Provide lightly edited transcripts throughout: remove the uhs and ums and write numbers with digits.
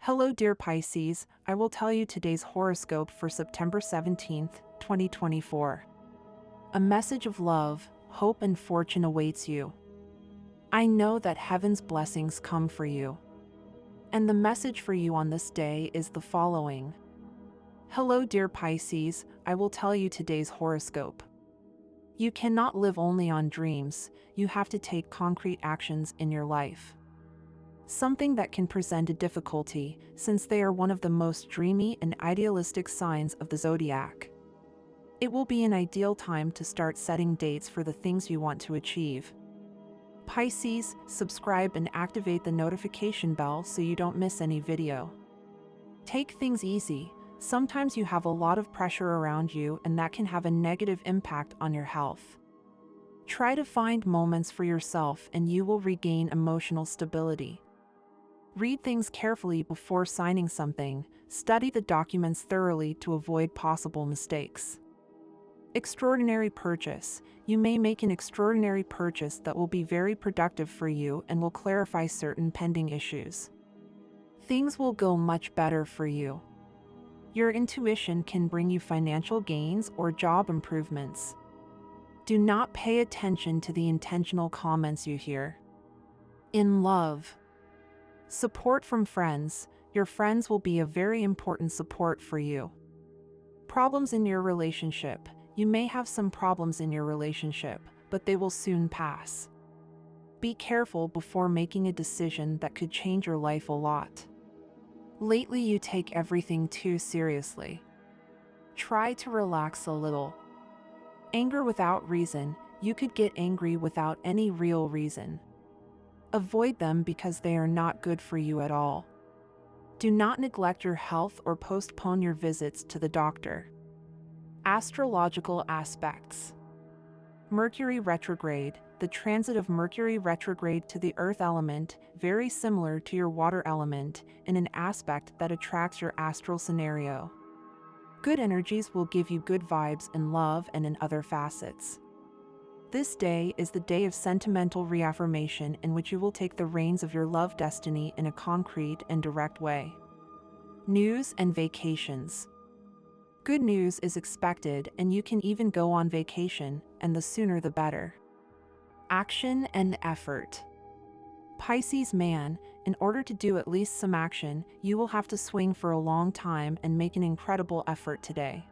Hello, dear Pisces. I will tell you today's horoscope for September 17th, 2024. A message of love, hope, and fortune awaits you. I know that heaven's blessings come for you. And the message for you on this day is the following. Hello, dear Pisces. I will tell you today's horoscope. You cannot live only on dreams, you have to take concrete actions in your life. Something that can present a difficulty, since they are one of the most dreamy and idealistic signs of the zodiac. It will be an ideal time to start setting dates for the things you want to achieve. Pisces, subscribe and activate the notification bell so you don't miss any video. Take things easy. Sometimes you have a lot of pressure around you and that can have a negative impact on your health. Try to find moments for yourself and you will regain emotional stability. Read things carefully before signing something. Study the documents thoroughly to avoid possible mistakes. Extraordinary purchase. You may make an extraordinary purchase that will be very productive for you and will clarify certain pending issues. Things will go much better for you. Your intuition can bring you financial gains or job improvements. Do not pay attention to the intentional comments you hear. In love. Support from friends. Your friends will be a very important support for you. Problems in your relationship. You may have some problems in your relationship, but they will soon pass. Be careful before making a decision that could change your life a lot. Lately, you take everything too seriously. Try to relax a little. Anger without reason. You could get angry without any real reason. Avoid them because they are not good for you at all. Do not neglect your health or postpone your visits to the doctor. Astrological aspects. Mercury retrograde. The transit of Mercury retrograde to the earth element, very similar to your water element, in an aspect that attracts your astral scenario. Good energies will give you good vibes in love and in other facets. This day is the day of sentimental reaffirmation in which you will take the reins of your love destiny in a concrete and direct way. News and vacations. Good news is expected and you can even go on vacation, and the sooner the better. Action and effort. Pisces man, in order to do at least some action, you will have to swing for a long time and make an incredible effort today.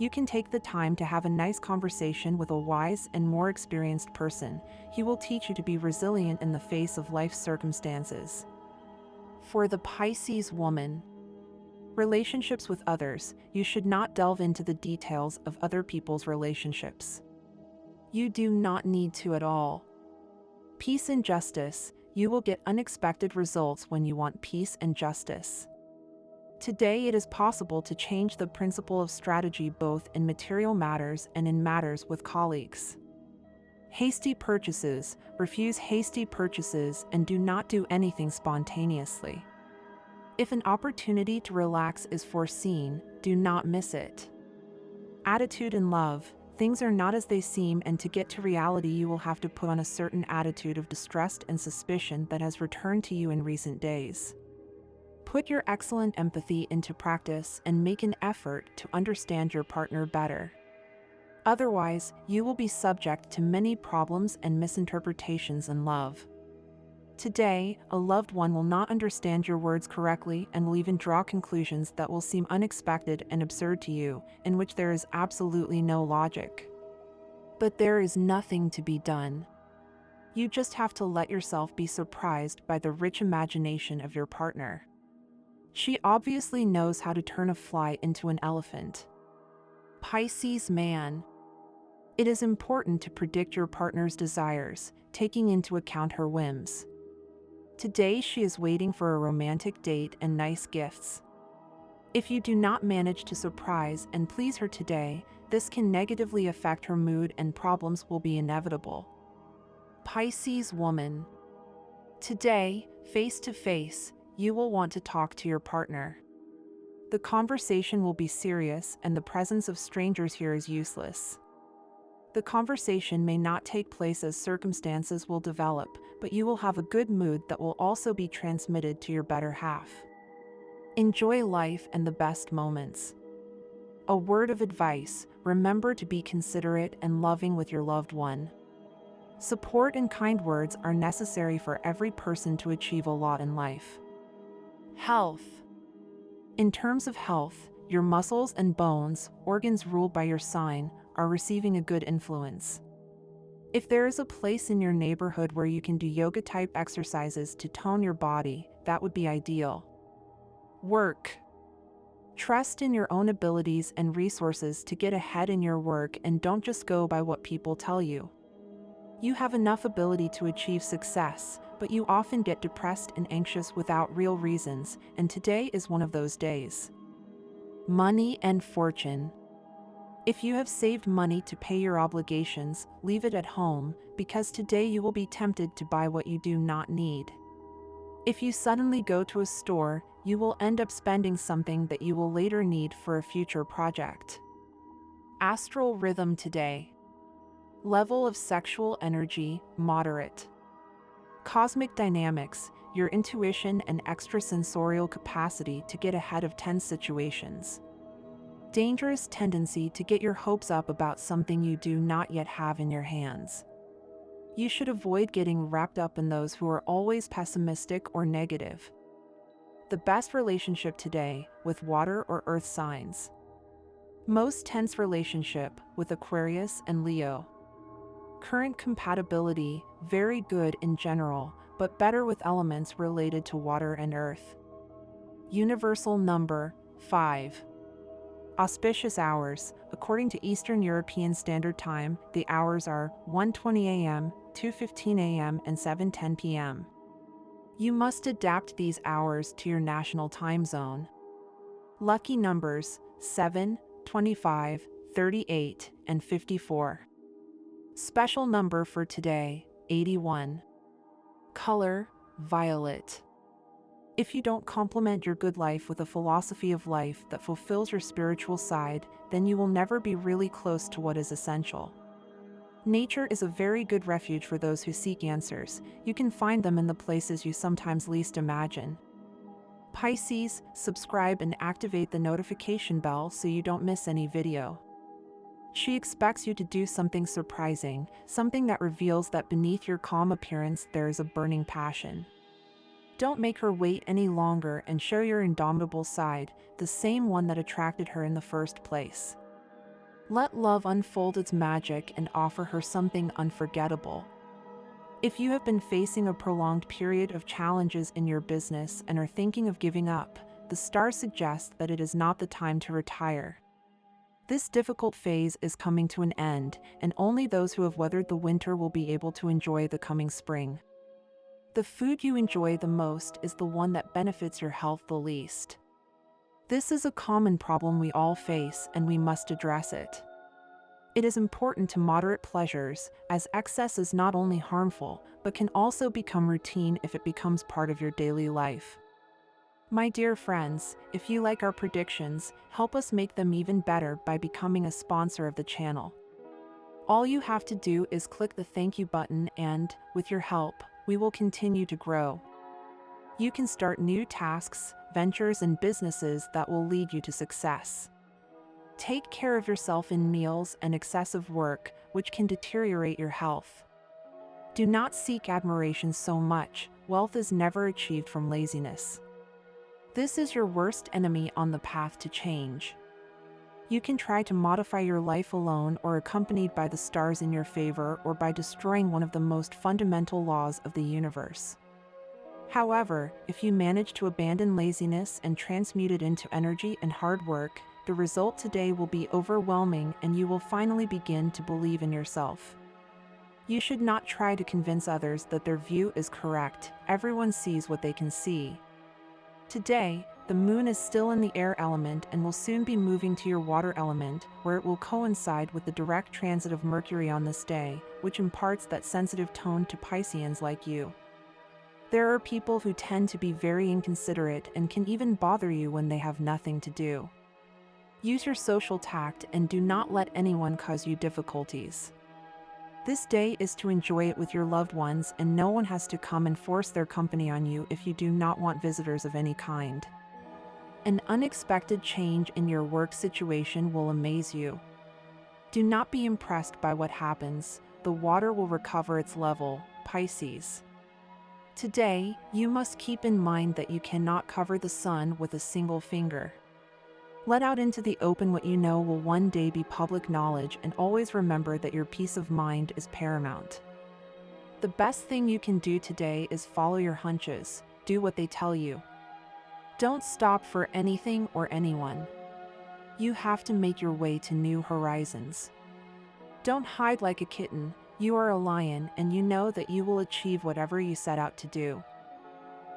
You can take the time to have a nice conversation with a wise and more experienced person. He will teach you to be resilient in the face of life's circumstances. For the Pisces woman. Relationships with others. You should not delve into the details of other people's relationships. You do not need to at all. Peace and justice. You will get unexpected results when you want peace and justice. Today it is possible to change the principle of strategy both in material matters and in matters with colleagues. Hasty purchases. Refuse hasty purchases and do not do anything spontaneously. If an opportunity to relax is foreseen, do not miss it. Attitude in love. Things are not as they seem, and to get to reality you will have to put on a certain attitude of distrust and suspicion that has returned to you in recent days. Put your excellent empathy into practice and make an effort to understand your partner better. Otherwise, you will be subject to many problems and misinterpretations in love. Today, a loved one will not understand your words correctly and will even draw conclusions that will seem unexpected and absurd to you, in which there is absolutely no logic. But there is nothing to be done. You just have to let yourself be surprised by the rich imagination of your partner. She obviously knows how to turn a fly into an elephant. Pisces man. It is important to predict your partner's desires, taking into account her whims. Today she is waiting for a romantic date and nice gifts. If you do not manage to surprise and please her today, this can negatively affect her mood and problems will be inevitable. Pisces woman. Today, face to face, you will want to talk to your partner. The conversation will be serious and the presence of strangers here is useless. The conversation may not take place as circumstances will develop, but you will have a good mood that will also be transmitted to your better half. Enjoy life and the best moments. A word of advice: remember to be considerate and loving with your loved one. Support and kind words are necessary for every person to achieve a lot in life. Health. In terms of health, your muscles and bones, organs ruled by your sign, are receiving a good influence. If there is a place in your neighborhood where you can do yoga-type exercises to tone your body, that would be ideal. Work. Trust in your own abilities and resources to get ahead in your work and don't just go by what people tell you. You have enough ability to achieve success, but you often get depressed and anxious without real reasons, and today is one of those days. Money and fortune. If you have saved money to pay your obligations, leave it at home, because today you will be tempted to buy what you do not need. If you suddenly go to a store, you will end up spending something that you will later need for a future project. Astral rhythm today. Level of sexual energy, moderate. Cosmic dynamics, your intuition and extrasensorial capacity to get ahead of tense situations. Dangerous tendency to get your hopes up about something you do not yet have in your hands. You should avoid getting wrapped up in those who are always pessimistic or negative. The best relationship today, with water or earth signs. Most tense relationship, with Aquarius and Leo. Current compatibility, very good in general, but better with elements related to water and earth. Universal number, 5. Auspicious hours, according to Eastern European Standard Time, the hours are 1:20 a.m., 2:15 a.m., and 7:10 p.m. You must adapt these hours to your national time zone. Lucky numbers, 7, 25, 38, and 54. Special number for today, 81. Color, violet. If you don't complement your good life with a philosophy of life that fulfills your spiritual side, then you will never be really close to what is essential. Nature is a very good refuge for those who seek answers. You can find them in the places you sometimes least imagine. Pisces, subscribe and activate the notification bell so you don't miss any video. She expects you to do something surprising, something that reveals that beneath your calm appearance there is a burning passion. Don't make her wait any longer and show your indomitable side, the same one that attracted her in the first place. Let love unfold its magic and offer her something unforgettable. If you have been facing a prolonged period of challenges in your business and are thinking of giving up, the stars suggest that it is not the time to retire. This difficult phase is coming to an end, and only those who have weathered the winter will be able to enjoy the coming spring. The food you enjoy the most is the one that benefits your health the least. This is a common problem we all face, and we must address it. It is important to moderate pleasures, as excess is not only harmful, but can also become routine if it becomes part of your daily life. My dear friends, if you like our predictions, help us make them even better by becoming a sponsor of the channel. All you have to do is click the thank you button and, with your help, we will continue to grow. You can start new tasks, ventures, and businesses that will lead you to success. Take care of yourself in meals and excessive work, which can deteriorate your health. Do not seek admiration so much. Wealth is never achieved from laziness. This is your worst enemy on the path to change. You can try to modify your life alone or accompanied by the stars in your favor or by destroying one of the most fundamental laws of the universe. However, if you manage to abandon laziness and transmute it into energy and hard work, the result today will be overwhelming and you will finally begin to believe in yourself. You should not try to convince others that their view is correct. Everyone sees what they can see. Today, the moon is still in the air element and will soon be moving to your water element, where it will coincide with the direct transit of Mercury on this day, which imparts that sensitive tone to Pisceans like you. There are people who tend to be very inconsiderate and can even bother you when they have nothing to do. Use your social tact and do not let anyone cause you difficulties. This day is to enjoy it with your loved ones, and no one has to come and force their company on you if you do not want visitors of any kind. An unexpected change in your work situation will amaze you. Do not be impressed by what happens. The water will recover its level, Pisces. Today, you must keep in mind that you cannot cover the sun with a single finger. Let out into the open what you know will one day be public knowledge, and always remember that your peace of mind is paramount. The best thing you can do today is follow your hunches. Do what they tell you. Don't stop for anything or anyone. You have to make your way to new horizons. Don't hide like a kitten. You are a lion, and you know that you will achieve whatever you set out to do.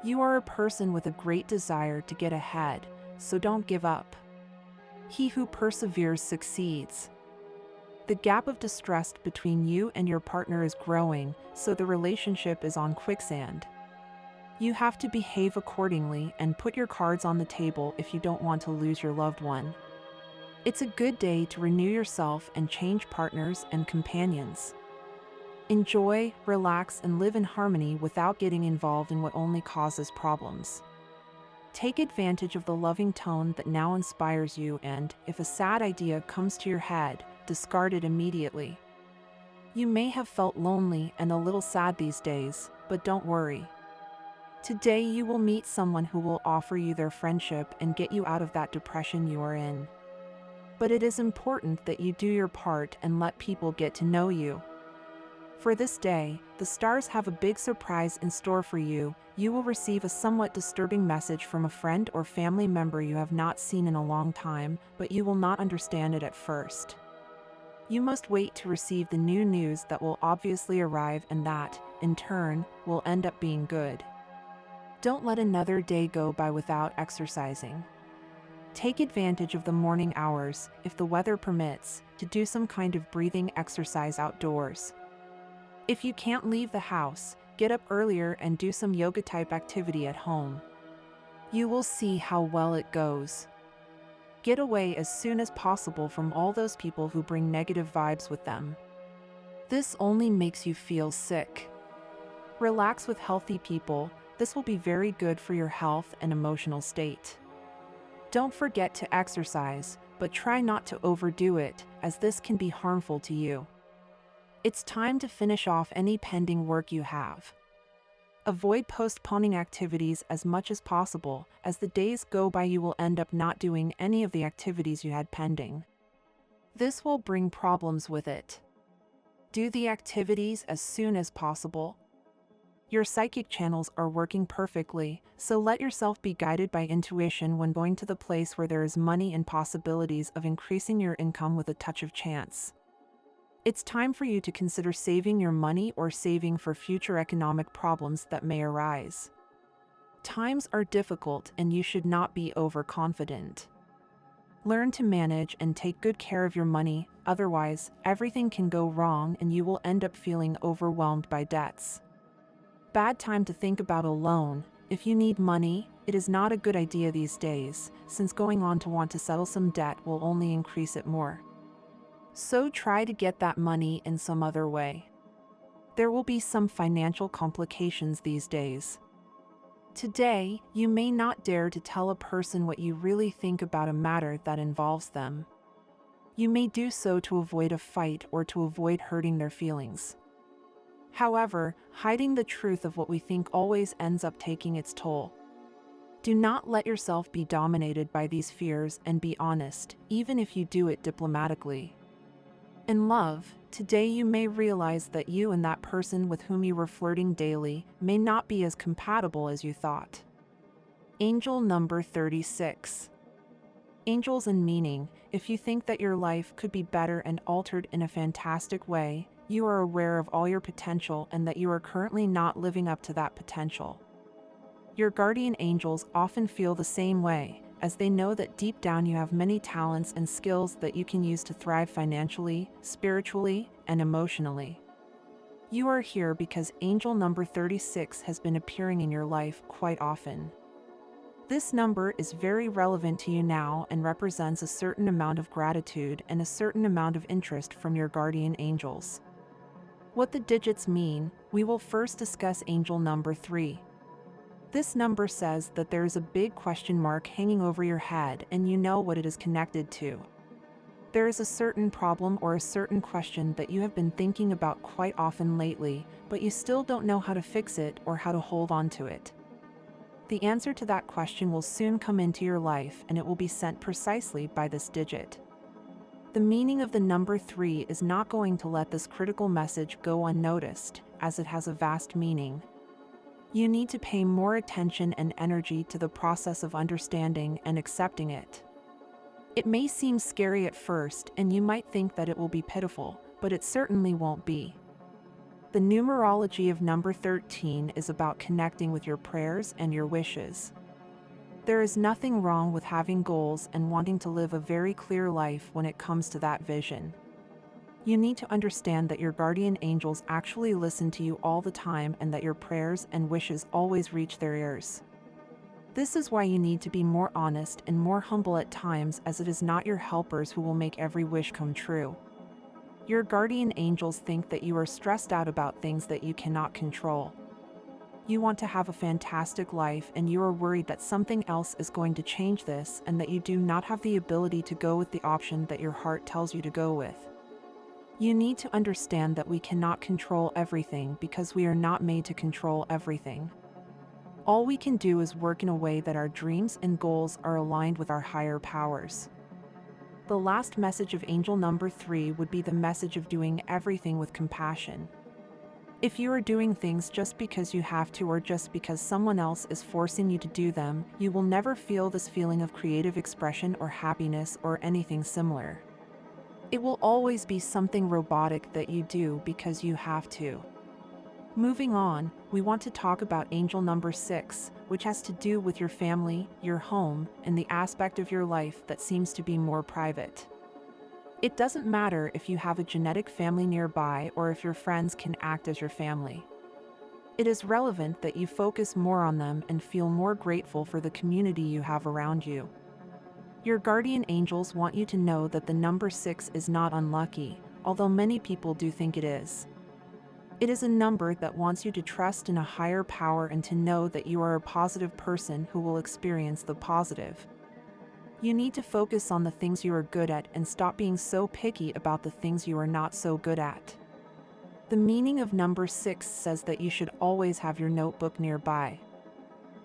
You are a person with a great desire to get ahead, so don't give up. He who perseveres succeeds. The gap of distrust between you and your partner is growing, so the relationship is on quicksand. You have to behave accordingly and put your cards on the table if you don't want to lose your loved one. It's a good day to renew yourself and change partners and companions. Enjoy, relax, and live in harmony without getting involved in what only causes problems. Take advantage of the loving tone that now inspires you, and if a sad idea comes to your head, discard it immediately. You may have felt lonely and a little sad these days, but don't worry. Today you will meet someone who will offer you their friendship and get you out of that depression you are in. But it is important that you do your part and let people get to know you. For this day, the stars have a big surprise in store for you. You will receive a somewhat disturbing message from a friend or family member you have not seen in a long time, but you will not understand it at first. You must wait to receive the new news that will obviously arrive, and that, in turn, will end up being good. Don't let another day go by without exercising. Take advantage of the morning hours, if the weather permits, to do some kind of breathing exercise outdoors. If you can't leave the house, get up earlier and do some yoga-type activity at home. You will see how well it goes. Get away as soon as possible from all those people who bring negative vibes with them. This only makes you feel sick. Relax with healthy people. This will be very good for your health and emotional state. Don't forget to exercise, but try not to overdo it, as this can be harmful to you. It's time to finish off any pending work you have. Avoid postponing activities as much as possible. As the days go by, you will end up not doing any of the activities you had pending. This will bring problems with it. Do the activities as soon as possible. Your psychic channels are working perfectly, so let yourself be guided by intuition when going to the place where there is money and possibilities of increasing your income with a touch of chance. It's time for you to consider saving your money or saving for future economic problems that may arise. Times are difficult and you should not be overconfident. Learn to manage and take good care of your money, otherwise, everything can go wrong and you will end up feeling overwhelmed by debts. Bad time to think about a loan. If you need money, it is not a good idea these days, since going on to want to settle some debt will only increase it more. So try to get that money in some other way. There will be some financial complications these days. Today, you may not dare to tell a person what you really think about a matter that involves them. You may do so to avoid a fight or to avoid hurting their feelings. However, hiding the truth of what we think always ends up taking its toll. Do not let yourself be dominated by these fears and be honest, even if you do it diplomatically. In love, today you may realize that you and that person with whom you were flirting daily may not be as compatible as you thought. Angel number 36. Angels and meaning. If you think that your life could be better and altered in a fantastic way, you are aware of all your potential and that you are currently not living up to that potential. Your guardian angels often feel the same way, as they know that deep down you have many talents and skills that you can use to thrive financially, spiritually, and emotionally. You are here because angel number 36 has been appearing in your life quite often. This number is very relevant to you now and represents a certain amount of gratitude and a certain amount of interest from your guardian angels. What the digits mean, we will first discuss angel number 3. This number says that there is a big question mark hanging over your head and you know what it is connected to. There is a certain problem or a certain question that you have been thinking about quite often lately, but you still don't know how to fix it or how to hold on to it. The answer to that question will soon come into your life, and it will be sent precisely by this digit. The meaning of the number 3 is not going to let this critical message go unnoticed, as it has a vast meaning. You need to pay more attention and energy to the process of understanding and accepting it. It may seem scary at first, and you might think that it will be pitiful, but it certainly won't be. The numerology of number 13 is about connecting with your prayers and your wishes. There is nothing wrong with having goals and wanting to live a very clear life when it comes to that vision. You need to understand that your guardian angels actually listen to you all the time and that your prayers and wishes always reach their ears. This is why you need to be more honest and more humble at times, as it is not your helpers who will make every wish come true. Your guardian angels think that you are stressed out about things that you cannot control. You want to have a fantastic life and you are worried that something else is going to change this and that you do not have the ability to go with the option that your heart tells you to go with. You need to understand that we cannot control everything because we are not made to control everything. All we can do is work in a way that our dreams and goals are aligned with our higher powers. The last message of angel number 3 would be the message of doing everything with compassion. If you are doing things just because you have to or just because someone else is forcing you to do them, you will never feel this feeling of creative expression or happiness or anything similar. It will always be something robotic that you do because you have to. Moving on, we want to talk about angel number 6, which has to do with your family, your home, and the aspect of your life that seems to be more private. It doesn't matter if you have a genetic family nearby or if your friends can act as your family. It is relevant that you focus more on them and feel more grateful for the community you have around you. Your guardian angels want you to know that the number 6 is not unlucky, although many people do think it is. It is a number that wants you to trust in a higher power and to know that you are a positive person who will experience the positive. You need to focus on the things you are good at and stop being so picky about the things you are not so good at. The meaning of number 6 says that you should always have your notebook nearby.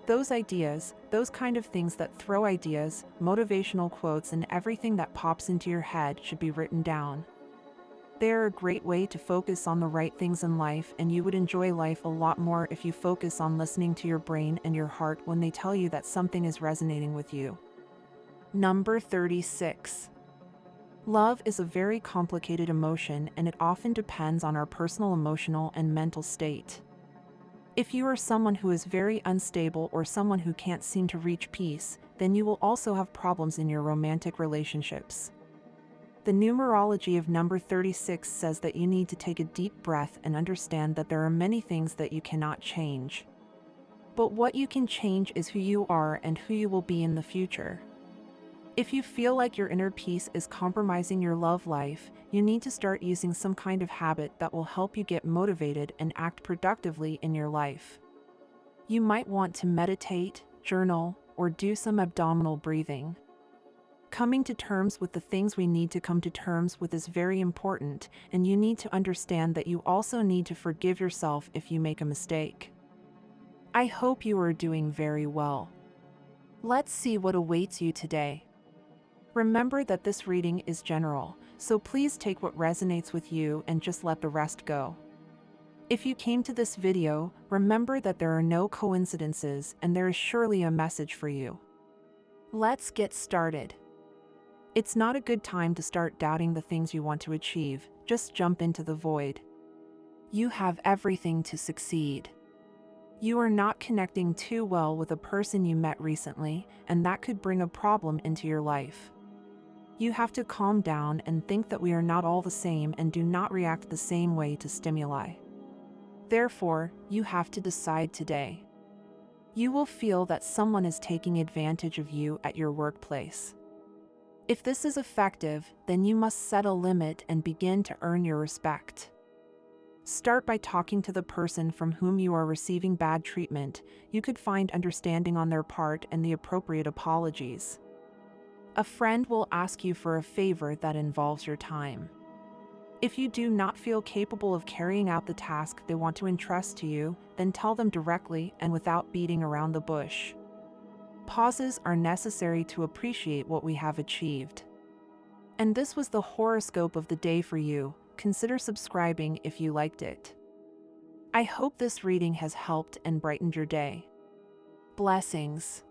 Those ideas, those kind of things that throw ideas, motivational quotes, and everything that pops into your head should be written down. They are a great way to focus on the right things in life, and you would enjoy life a lot more if you focus on listening to your brain and your heart when they tell you that something is resonating with you. Number 36. Love is a very complicated emotion, and it often depends on our personal emotional and mental state. If you are someone who is very unstable or someone who can't seem to reach peace, then you will also have problems in your romantic relationships. The numerology of number 36 says that you need to take a deep breath and understand that there are many things that you cannot change. But what you can change is who you are and who you will be in the future. If you feel like your inner peace is compromising your love life, you need to start using some kind of habit that will help you get motivated and act productively in your life. You might want to meditate, journal, or do some abdominal breathing. Coming to terms with the things we need to come to terms with is very important, and you need to understand that you also need to forgive yourself if you make a mistake. I hope you are doing very well. Let's see what awaits you today. Remember that this reading is general, so please take what resonates with you and just let the rest go. If you came to this video, remember that there are no coincidences and there is surely a message for you. Let's get started. It's not a good time to start doubting the things you want to achieve, just jump into the void. You have everything to succeed. You are not connecting too well with a person you met recently, and that could bring a problem into your life. You have to calm down and think that we are not all the same and do not react the same way to stimuli. Therefore, you have to decide today. You will feel that someone is taking advantage of you at your workplace. If this is effective, then you must set a limit and begin to earn your respect. Start by talking to the person from whom you are receiving bad treatment. You could find understanding on their part and the appropriate apologies. A friend will ask you for a favor that involves your time. If you do not feel capable of carrying out the task they want to entrust to you, then tell them directly and without beating around the bush. Pauses are necessary to appreciate what we have achieved. And this was the horoscope of the day for you. Consider subscribing if you liked it. I hope this reading has helped and brightened your day. Blessings.